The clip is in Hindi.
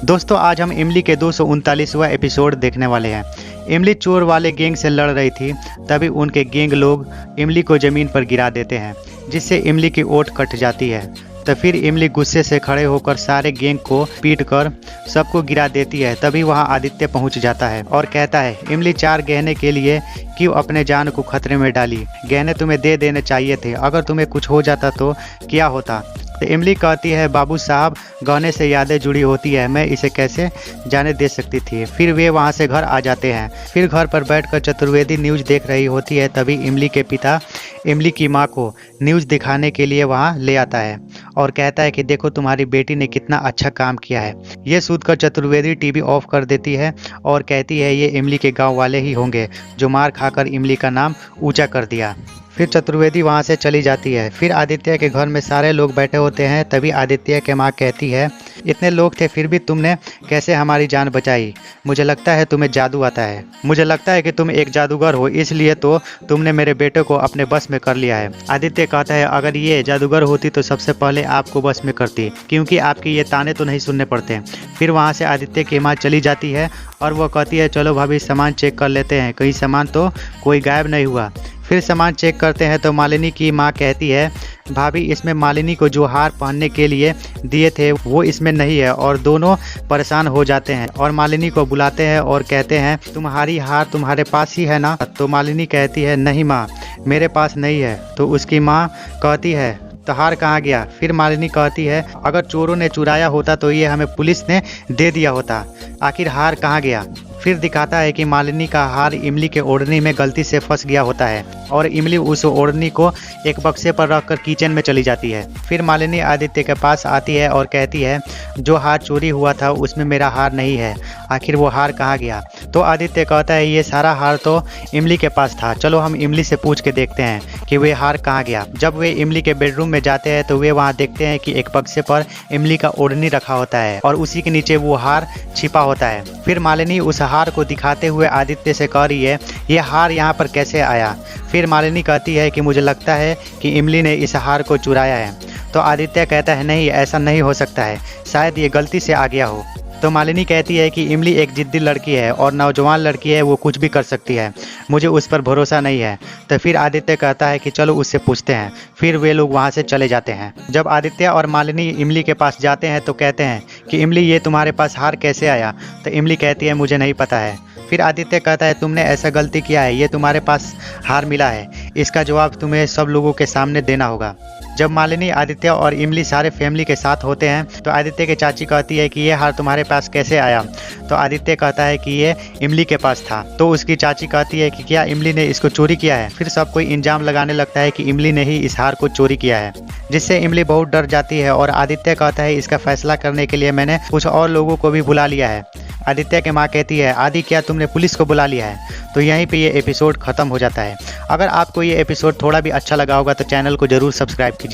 दोस्तों आज हम इमली के 239वां एपिसोड देखने वाले हैं। इमली चोर वाले गैंग से लड़ रही थी, तभी उनके गैंग लोग इमली को ज़मीन पर गिरा देते हैं, जिससे इमली की ओट कट जाती है। तो फिर इमली गुस्से से खड़े होकर सारे गैंग को पीट कर सबको गिरा देती है। तभी वहां आदित्य पहुंच जाता है और कहता है, इमली 4 गहने के लिए क्यों अपने जान को खतरे में डाली? गहने तुम्हें दे देने चाहिए थे, अगर तुम्हें कुछ हो जाता तो क्या होता? तो इमली कहती है, बाबू साहब गहने से यादें जुड़ी होती है, मैं इसे कैसे जाने दे सकती थी। फिर वे वहाँ से घर आ जाते हैं। फिर घर पर बैठकर चतुर्वेदी न्यूज़ देख रही होती है। तभी इमली के पिता इमली की माँ को न्यूज़ दिखाने के लिए वहाँ ले आता है और कहता है कि देखो तुम्हारी बेटी ने कितना अच्छा काम किया है। ये सुनकर चतुर्वेदी टीवी ऑफ कर देती है और कहती है, ये इमली के गाँव वाले ही होंगे जो मार खाकर इमली का नाम ऊँचा कर दिया। फिर चतुर्वेदी वहाँ से चली जाती है। फिर आदित्य के घर में सारे लोग बैठे होते हैं। तभी आदित्य के माँ कहती है, इतने लोग थे फिर भी तुमने कैसे हमारी जान बचाई? मुझे लगता है तुम्हें जादू आता है। मुझे लगता है कि तुम एक जादूगर हो, इसलिए तो तुमने मेरे बेटे को अपने बस में कर लिया है। आदित्य कहता है, अगर ये जादूगर होती तो सबसे पहले आपको बस में करती, क्योंकि आपके ये ताने तो नहीं सुनने पड़ते। फिर वहाँ से आदित्य की माँ चली जाती है और वो कहती है, चलो भाभी सामान चेक कर लेते हैं, कहीं सामान तो कोई गायब नहीं हुआ। फिर सामान चेक करते हैं तो मालिनी की माँ कहती है, भाभी इसमें मालिनी को जो हार पहनने के लिए दिए थे वो इसमें नहीं है। और दोनों परेशान हो जाते हैं और मालिनी को बुलाते हैं और कहते हैं, तुम्हारी हार तुम्हारे पास ही है ना? तो मालिनी कहती है, नहीं माँ मेरे पास नहीं है। तो उसकी माँ कहती है, तो हार कहाँ गया? फिर मालिनी कहती है, अगर चोरों ने चुराया होता तो ये हमें पुलिस ने दे दिया होता, आखिर हार कहाँ गया? फिर दिखाता है कि मालिनी का हार इमली के ओढ़नी में गलती से फंस गया होता है और इमली उस ओढ़नी को एक बक्से पर रखकर किचन में चली जाती है। फिर मालिनी आदित्य के पास आती है और कहती है, जो हार चोरी हुआ था उसमें मेरा हार नहीं है, आखिर वो हार कहाँ गया? तो आदित्य कहता है, ये सारा हार तो इमली के पास था, चलो हम इमली से पूछ के देखते हैं कि वे हार कहाँ गया। जब वे इमली के बेडरूम में जाते हैं तो वे वहाँ देखते हैं कि एक बक्से पर इमली का ओढ़नी रखा होता है और उसी के नीचे वो हार छिपा होता है। फिर मालिनी उस हार को दिखाते हुए आदित्य से कह रही है, ये हार यहाँ पर कैसे आया? फिर मालिनी कहती है कि मुझे लगता है कि इमली ने इस हार को चुराया है। तो आदित्य कहता है, नहीं ऐसा नहीं हो सकता है, शायद ये गलती से आ गया हो। तो मालिनी कहती है कि इमली एक जिद्दी लड़की है और नौजवान लड़की है, वो कुछ भी कर सकती है, मुझे उस पर भरोसा नहीं है। तो फिर आदित्य कहता है कि चलो उससे पूछते हैं। फिर वे लोग वहाँ से चले जाते हैं। जब आदित्य और मालिनी इमली के पास जाते हैं तो कहते हैं कि इमली ये तुम्हारे पास हार कैसे आया? तो इमली कहती है, मुझे नहीं पता है। फिर आदित्य कहता है, तुमने ऐसा गलती किया है, ये तुम्हारे पास हार मिला है, इसका जवाब तुम्हें सब लोगों के सामने देना होगा। जब मालिनी आदित्य और इमली सारे फैमिली के साथ होते हैं तो आदित्य की चाची कहती है कि ये हार तुम्हारे पास कैसे आया? तो आदित्य कहता है कि ये इमली के पास था। तो उसकी चाची कहती है कि क्या इमली ने इसको चोरी किया है? फिर सब कोई इल्जाम लगाने लगता है कि इमली ने ही इस हार को चोरी किया है, जिससे इमली बहुत डर जाती है और आदित्य कहता है, इसका फैसला करने के लिए मैंने कुछ और लोगों को भी बुला लिया है। आदित्य की माँ कहती है, आदि क्या तुमने पुलिस को बुला लिया है? तो यहीं पे ये एपिसोड ख़त्म हो जाता है। अगर आपको ये एपिसोड थोड़ा भी अच्छा लगा होगा तो चैनल को ज़रूर सब्सक्राइब कीजिएगा।